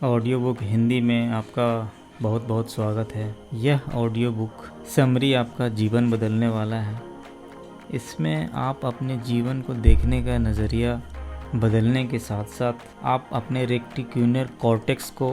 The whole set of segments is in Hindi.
ऑडियो बुक हिंदी में आपका बहुत बहुत स्वागत है। यह ऑडियो बुक समरी आपका जीवन बदलने वाला है। इसमें आप अपने जीवन को देखने का नज़रिया बदलने के साथ साथ आप अपने रेक्टिक्यूलर कॉर्टेक्स को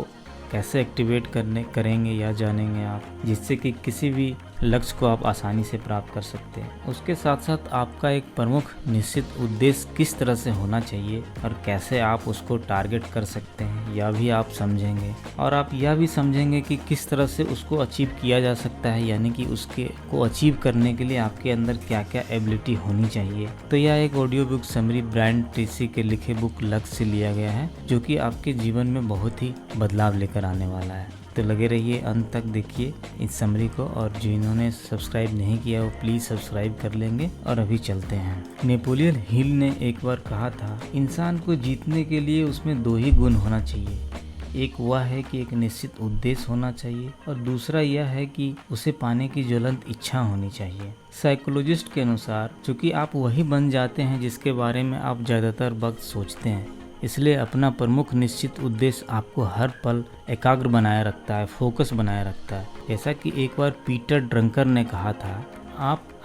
कैसे एक्टिवेट करेंगे या जानेंगे आप, जिससे कि किसी भी लक्ष्य को आप आसानी से प्राप्त कर सकते हैं। उसके साथ साथ आपका एक प्रमुख निश्चित उद्देश्य किस तरह से होना चाहिए और कैसे आप उसको टारगेट कर सकते हैं, यह भी आप समझेंगे। और आप यह भी समझेंगे कि किस तरह से उसको अचीव किया जा सकता है, यानी कि उसके को अचीव करने के लिए आपके अंदर क्या क्या एबिलिटी होनी चाहिए। तो यह एक audio book summary Brian Tracy के लिखे बुक लक्ष्य से लिया गया है, जो कि आपके जीवन में बहुत ही बदलाव लेकर आने वाला है। तो लगे रहिए, अंत तक देखिए इस समरी को। और जिन्होंने सब्सक्राइब नहीं किया वो प्लीज़ सब्सक्राइब कर लेंगे। और अभी चलते हैं। नेपोलियन हिल ने एक बार कहा था, इंसान को जीतने के लिए उसमें दो ही गुण होना चाहिए। एक वह है कि एक निश्चित उद्देश्य होना चाहिए और दूसरा यह है कि उसे पाने की ज्वलंत इच्छा होनी चाहिए। साइकोलॉजिस्ट के अनुसार चूँकि आप वही बन जाते हैं जिसके बारे में आप ज़्यादातर वक्त सोचते हैं, इसलिए अपना प्रमुख निश्चित उद्देश्य आपको हर पल एकाग्र बनाए रखता है, फोकस बनाए रखता है। जैसा कि एक बार पीटर ड्रंकर ने कहा था,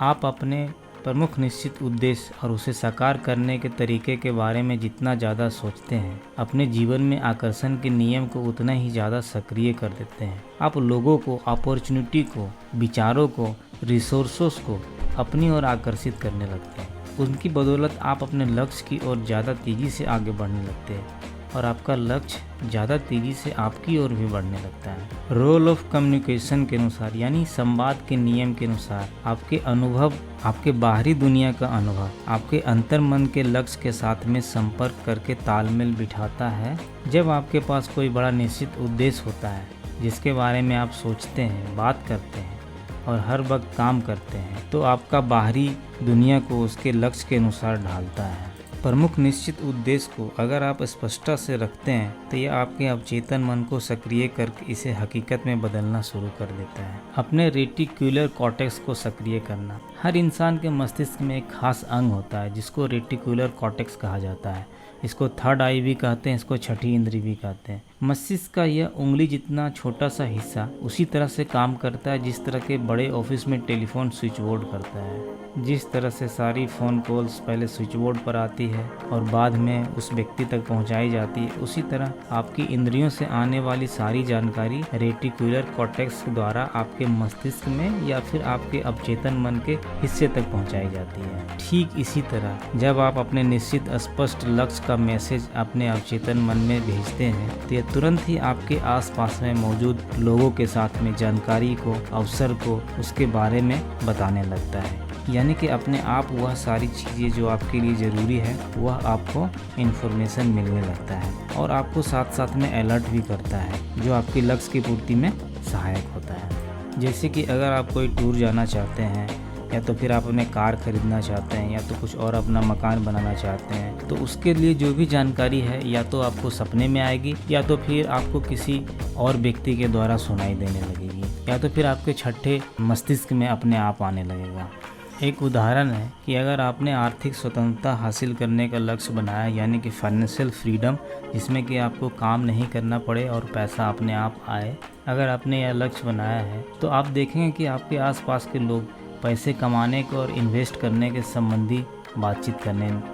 आप अपने प्रमुख निश्चित उद्देश्य और उसे साकार करने के तरीके के बारे में जितना ज़्यादा सोचते हैं, अपने जीवन में आकर्षण के नियम को उतना ही ज़्यादा सक्रिय कर देते हैं। आप लोगों को, अपॉर्चुनिटी को, विचारों को, रिसोर्सों को अपनी ओर आकर्षित करने लगते हैं। उनकी बदौलत आप अपने लक्ष्य की ओर ज़्यादा तेज़ी से आगे बढ़ने लगते हैं और आपका लक्ष्य ज़्यादा तेज़ी से आपकी ओर भी बढ़ने लगता है। रोल ऑफ कम्युनिकेशन के अनुसार, यानी संवाद के नियम के अनुसार, आपके अनुभव, आपके बाहरी दुनिया का अनुभव आपके अंतर्मन के लक्ष्य के साथ में संपर्क करके तालमेल बिठाता है। जब आपके पास कोई बड़ा निश्चित उद्देश्य होता है जिसके बारे में आप सोचते हैं, बात करते हैं और हर वक्त काम करते हैं, तो आपका बाहरी दुनिया को उसके लक्ष्य के अनुसार ढालता है। प्रमुख निश्चित उद्देश्य को अगर आप स्पष्टता से रखते हैं तो यह आपके अवचेतन मन को सक्रिय करके इसे हकीकत में बदलना शुरू कर देता है। अपने रेटिक्युलर कॉर्टेक्स को सक्रिय करना। हर इंसान के मस्तिष्क में एक खास अंग होता है जिसको रेटिक्युलर कॉर्टेक्स कहा जाता है। इसको थर्ड आई भी कहते हैं, इसको छठी इंद्री भी कहते हैं। मस्तिष्क का यह उंगली जितना छोटा सा हिस्सा उसी तरह से काम करता है जिस तरह के बड़े ऑफिस में टेलीफोन स्विच बोर्ड करता है। जिस तरह से सारी फ़ोन कॉल्स पहले स्विच बोर्ड पर आती है और बाद में उस व्यक्ति तक पहुंचाई जाती है, उसी तरह आपकी इंद्रियों से आने वाली सारी जानकारी रेटिक्युलर कॉर्टेक्स द्वारा आपके मस्तिष्क में या फिर आपके अवचेतन मन के हिस्से तक पहुंचाई जाती है। ठीक इसी तरह जब आप अपने निश्चित स्पष्ट लक्ष्य का मैसेज अपने अवचेतन मन में भेजते हैं तो यह तुरंत ही आपके आसपास में मौजूद लोगों के साथ में जानकारी को, अवसर को, उसके बारे में बताने लगता है। यानी कि अपने आप वह सारी चीज़ें जो आपके लिए ज़रूरी है वह आपको इन्फॉर्मेशन मिलने लगता है और आपको साथ साथ में अलर्ट भी करता है, जो आपके लक्ष्य की पूर्ति में सहायक होता है। जैसे कि अगर आप कोई टूर जाना चाहते हैं या तो फिर आप अपने कार खरीदना चाहते हैं या तो कुछ और अपना मकान बनाना चाहते हैं, तो उसके लिए जो भी जानकारी है या तो आपको सपने में आएगी या तो फिर आपको किसी और व्यक्ति के द्वारा सुनाई देने लगेगी या तो फिर आपके छठे मस्तिष्क में अपने आप आने लगेगा। एक उदाहरण है कि अगर आपने आर्थिक स्वतंत्रता हासिल करने का लक्ष्य बनाया, यानी कि फाइनेंशियल फ्रीडम, जिसमें कि आपको काम नहीं करना पड़े और पैसा अपने आप आए, अगर आपने यह लक्ष्य बनाया है तो आप देखेंगे कि आपके आसपास के लोग पैसे कमाने को और इन्वेस्ट करने के संबंधी बातचीत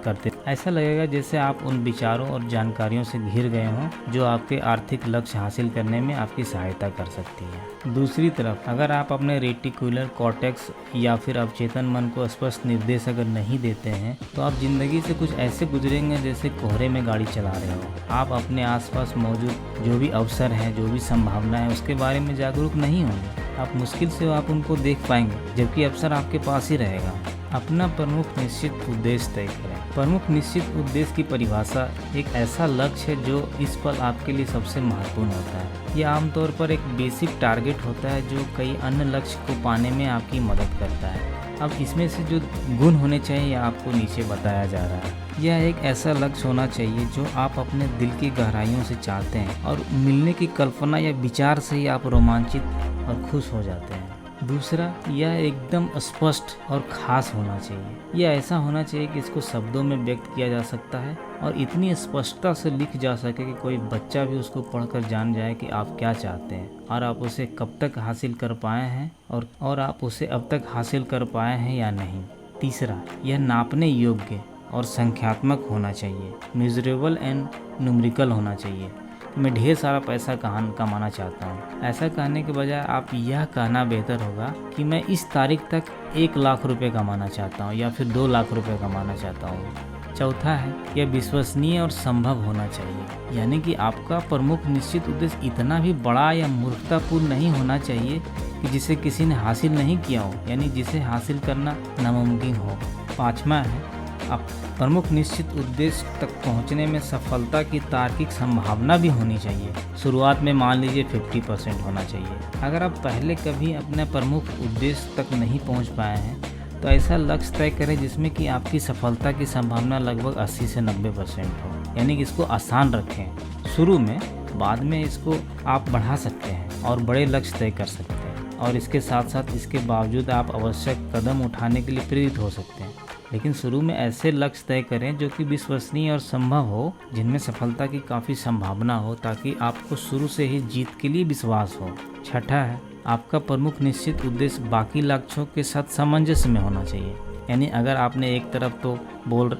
करते ऐसा लगेगा जैसे आप उन विचारों और जानकारियों से घिर गए हों जो आपके आर्थिक लक्ष्य हासिल करने में आपकी सहायता कर सकती है। दूसरी तरफ अगर आप अपने रेटिक्युलर कॉर्टेक्स या फिर अवचेतन मन को स्पष्ट निर्देश अगर नहीं देते हैं तो आप जिंदगी से कुछ ऐसे गुजरेंगे जैसे कोहरे में गाड़ी चला रहे हो। आप अपने आसपास मौजूद जो भी अवसर हैं, जो भी संभावना है, उसके बारे में जागरूक नहीं होंगे। आप मुश्किल से आप उनको देख पाएंगे जबकि अवसर आपके पास ही रहेगा। अपना प्रमुख निश्चित उद्देश्य तय करें। प्रमुख निश्चित उद्देश्य की परिभाषा एक ऐसा लक्ष्य है जो इस पल आपके लिए सबसे महत्वपूर्ण होता है। यह आमतौर पर एक बेसिक टारगेट होता है जो कई अन्य लक्ष्य को पाने में आपकी मदद करता है। अब इसमें से जो गुण होने चाहिए आपको नीचे बताया जा रहा है। यह एक ऐसा लक्ष्य होना चाहिए जो आप अपने दिल की गहराइयों से चाहते हैं और मिलने की कल्पना या विचार से ही आप रोमांचित और खुश हो जाते हैं। दूसरा, यह एकदम स्पष्ट और ख़ास होना चाहिए। यह ऐसा होना चाहिए कि इसको शब्दों में व्यक्त किया जा सकता है और इतनी स्पष्टता से लिख जा सके कि कोई बच्चा भी उसको पढ़कर जान जाए कि आप क्या चाहते हैं और आप उसे कब तक हासिल कर पाए हैं और आप उसे अब तक हासिल कर पाए हैं या नहीं। तीसरा, यह नापने योग्य और संख्यात्मक होना चाहिए, मेजरेबल एंड न्यूमेरिकल होना चाहिए। मैं ढेर सारा पैसा कमाना चाहता हूँ, ऐसा कहने के बजाय आप यह कहना बेहतर होगा कि मैं इस तारीख तक 1 लाख रुपए कमाना चाहता हूँ या फिर 2 लाख रुपए कमाना चाहता हूँ। चौथा है, यह विश्वसनीय और संभव होना चाहिए, यानी कि आपका प्रमुख निश्चित उद्देश्य इतना भी बड़ा या मूर्खतापूर्ण नहीं होना चाहिए कि जिसे किसी ने हासिल नहीं किया हो, यानी जिसे हासिल करना नामुमकिन हो। पाँचवा है, आप प्रमुख निश्चित उद्देश्य तक पहुंचने में सफलता की तार्किक संभावना भी होनी चाहिए। शुरुआत में मान लीजिए 50% होना चाहिए। अगर आप पहले कभी अपने प्रमुख उद्देश्य तक नहीं पहुंच पाए हैं तो ऐसा लक्ष्य तय करें जिसमें कि आपकी सफलता की संभावना लगभग 80 से 90% हो, यानी कि इसको आसान रखें शुरू में, बाद में इसको आप बढ़ा सकते हैं और बड़े लक्ष्य तय कर सकते हैं, और इसके साथ साथ इसके बावजूद आप आवश्यक कदम उठाने के लिए प्रेरित हो सकते हैं। लेकिन शुरू में ऐसे लक्ष्य तय करें जो कि विश्वसनीय और संभव हो, जिनमें सफलता की काफ़ी संभावना हो, ताकि आपको शुरू से ही जीत के लिए विश्वास हो। छठा है, आपका प्रमुख निश्चित उद्देश्य बाकी लक्ष्यों के साथ सामंजस्य में होना चाहिए। यानी अगर आपने एक तरफ तो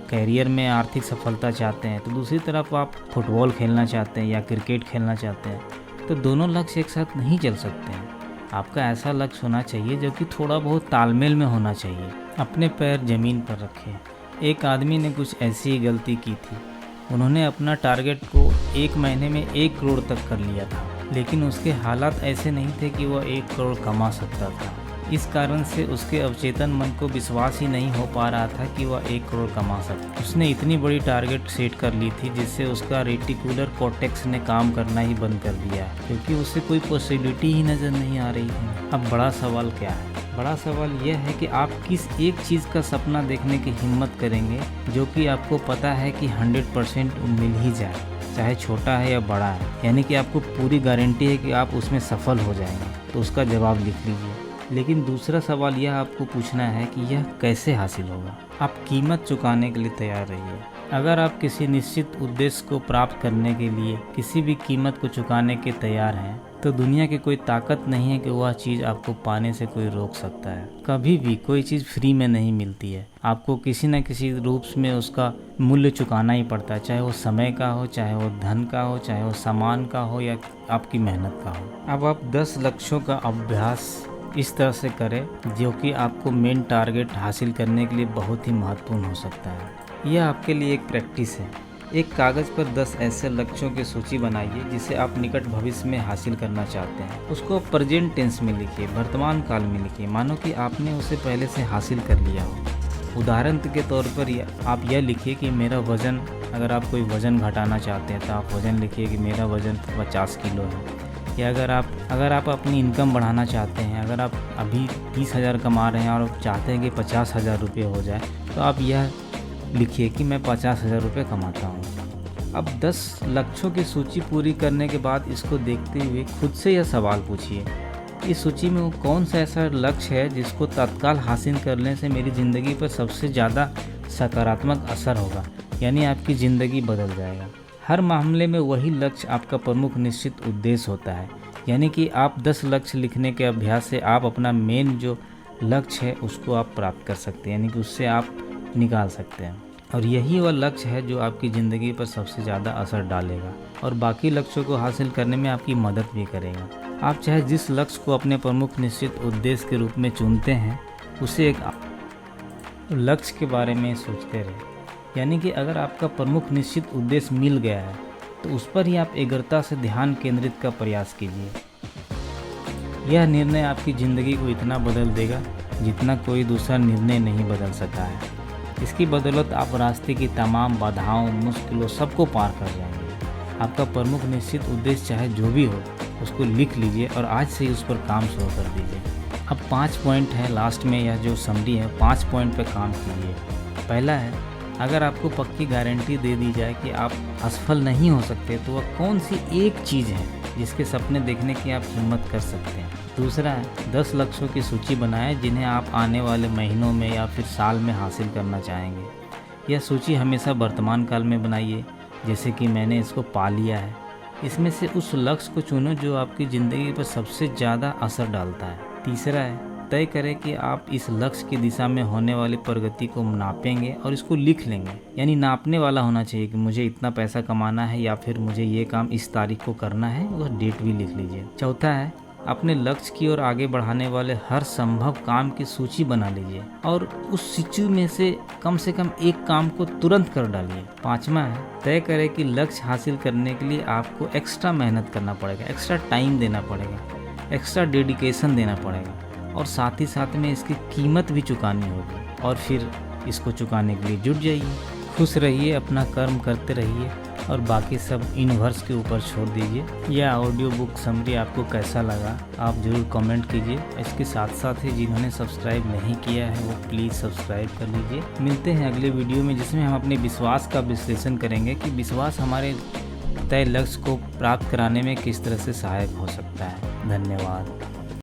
कैरियर में आर्थिक सफलता चाहते हैं, तो दूसरी तरफ आप फुटबॉल खेलना चाहते हैं या क्रिकेट खेलना चाहते हैं, तो दोनों लक्ष्य एक साथ नहीं चल सकते हैं। आपका ऐसा लक्ष्य होना चाहिए जो कि थोड़ा बहुत तालमेल में होना चाहिए। अपने पैर जमीन पर रखें। एक आदमी ने कुछ ऐसी ही गलती की थी। उन्होंने अपना टारगेट को 1 महीने में 1 करोड़ तक कर लिया था, लेकिन उसके हालात ऐसे नहीं थे कि वह 1 करोड़ कमा सकता था। इस कारण से उसके अवचेतन मन को विश्वास ही नहीं हो पा रहा था कि वह 1 करोड़ कमा सकता। उसने इतनी बड़ी टारगेट सेट कर ली थी जिससे उसका रेटिकुलर कॉर्टेक्स ने काम करना ही बंद कर दिया, क्योंकि उसे कोई पॉसिबिलिटी ही नज़र नहीं आ रही है। अब बड़ा सवाल क्या है? बड़ा सवाल यह है कि आप किस एक चीज़ का सपना देखने की हिम्मत करेंगे जो कि आपको पता है कि 100% मिल ही जाए, चाहे छोटा है या बड़ा है, यानी कि आपको पूरी गारंटी है कि आप उसमें सफल हो जाएंगे। तो उसका जवाब लिख लीजिए। लेकिन दूसरा सवाल यह आपको पूछना है कि यह कैसे हासिल होगा। आप कीमत चुकाने के लिए तैयार रहिए। अगर आप किसी निश्चित उद्देश्य को प्राप्त करने के लिए किसी भी कीमत को चुकाने के तैयार हैं, तो दुनिया की कोई ताकत नहीं है कि वह चीज़ आपको पाने से कोई रोक सकता है। कभी भी कोई चीज़ फ्री में नहीं मिलती है, आपको किसी न किसी रूप में उसका मूल्य चुकाना ही पड़ता है, चाहे वो समय का हो, चाहे वो धन का हो, चाहे वो सामान का हो या आपकी मेहनत का हो। अब आप 10 लक्ष्यों का अभ्यास इस तरह से करें जो कि आपको मेन टारगेट हासिल करने के लिए बहुत ही महत्वपूर्ण हो सकता है। यह आपके लिए एक प्रैक्टिस है। एक कागज़ पर 10 ऐसे लक्ष्यों की सूची बनाइए जिसे आप निकट भविष्य में हासिल करना चाहते हैं। उसको प्रेजेंट टेंस में लिखिए, वर्तमान काल में लिखिए, मानो कि आपने उसे पहले से हासिल कर लिया हो। उदाहरण के तौर पर आप यह लिखिए कि मेरा वज़न, अगर आप कोई वज़न घटाना चाहते हैं तो आप वज़न लिखिए कि मेरा वज़न 50 किलो है। या अगर आप अपनी इनकम बढ़ाना चाहते हैं, अगर आप अभी 20,000 कमा रहे हैं और चाहते हैं कि 50,000 रुपये हो जाए, तो आप यह लिखिए कि मैं 50,000 रुपये कमाता हूँ। अब 10 लक्ष्यों की सूची पूरी करने के बाद इसको देखते हुए खुद से यह सवाल पूछिए, इस सूची में वो कौन सा ऐसा लक्ष्य है जिसको तत्काल हासिल करने से मेरी ज़िंदगी पर सबसे ज़्यादा सकारात्मक असर होगा, यानी आपकी ज़िंदगी बदल जाएगा। हर मामले में वही लक्ष्य आपका प्रमुख निश्चित उद्देश्य होता है, यानी कि आप 10 लक्ष्य लिखने के अभ्यास से आप अपना मेन जो लक्ष्य है उसको आप प्राप्त कर सकते हैं, यानी कि उससे आप निकाल सकते हैं। और यही वह लक्ष्य है जो आपकी ज़िंदगी पर सबसे ज़्यादा असर डालेगा और बाकी लक्ष्यों को हासिल करने में आपकी मदद भी करेगा। आप चाहे जिस लक्ष्य को अपने प्रमुख निश्चित उद्देश्य के रूप में चुनते हैं, उसे एक लक्ष्य के बारे में सोचते रहें। यानी कि अगर आपका प्रमुख निश्चित उद्देश्य मिल गया है तो उस पर ही आप एकाग्रता से ध्यान केंद्रित का प्रयास कीजिए। यह निर्णय आपकी ज़िंदगी को इतना बदल देगा जितना कोई दूसरा निर्णय नहीं बदल सका है। इसकी बदौलत आप रास्ते की तमाम बाधाओं, मुश्किलों सबको पार कर जाएंगे। आपका प्रमुख निश्चित उद्देश्य चाहे जो भी हो, उसको लिख लीजिए और आज से ही उस पर काम शुरू कर दीजिए। अब 5 पॉइंट है लास्ट में, यह जो समरी है 5 पॉइंट पर काम कीजिए। पहला है, अगर आपको पक्की गारंटी दे दी जाए कि आप असफल नहीं हो सकते, तो वह कौन सी एक चीज़ है जिसके सपने देखने की आप हिम्मत कर सकते हैं। दूसरा है, 10 लक्ष्यों की सूची बनाएं जिन्हें आप आने वाले महीनों में या फिर साल में हासिल करना चाहेंगे। यह सूची हमेशा वर्तमान काल में बनाइए, जैसे कि मैंने इसको पा लिया है। इसमें से उस लक्ष्य को चुनो जो आपकी ज़िंदगी पर सबसे ज़्यादा असर डालता है। तीसरा है, तय करें कि आप इस लक्ष्य की दिशा में होने वाली प्रगति को नापेंगे और इसको लिख लेंगे। यानी नापने वाला होना चाहिए कि मुझे इतना पैसा कमाना है या फिर मुझे ये काम इस तारीख को करना है, और डेट भी लिख लीजिए। चौथा है, अपने लक्ष्य की ओर आगे बढ़ाने वाले हर संभव काम की सूची बना लीजिए और उस सूची में से कम एक काम को तुरंत कर डालिए। पांचवा है, तय करें कि लक्ष्य हासिल करने के लिए आपको एक्स्ट्रा मेहनत करना पड़ेगा, एक्स्ट्रा टाइम देना पड़ेगा, एक्स्ट्रा डेडिकेशन देना पड़ेगा और साथ ही साथ में इसकी कीमत भी चुकानी होगी, और फिर इसको चुकाने के लिए जुट जाइए। खुश रहिए, अपना कर्म करते रहिए और बाकी सब यूनिवर्स के ऊपर छोड़ दीजिए। यह ऑडियो बुक समरी आपको कैसा लगा आप ज़रूर कमेंट कीजिए। इसके साथ साथ ही जिन्होंने सब्सक्राइब नहीं किया है वो प्लीज़ सब्सक्राइब कर लीजिए। मिलते हैं अगले वीडियो में, जिसमें हम अपने विश्वास का विश्लेषण करेंगे कि विश्वास हमारे तय लक्ष्य को प्राप्त कराने में किस तरह से सहायक हो सकता है। धन्यवाद।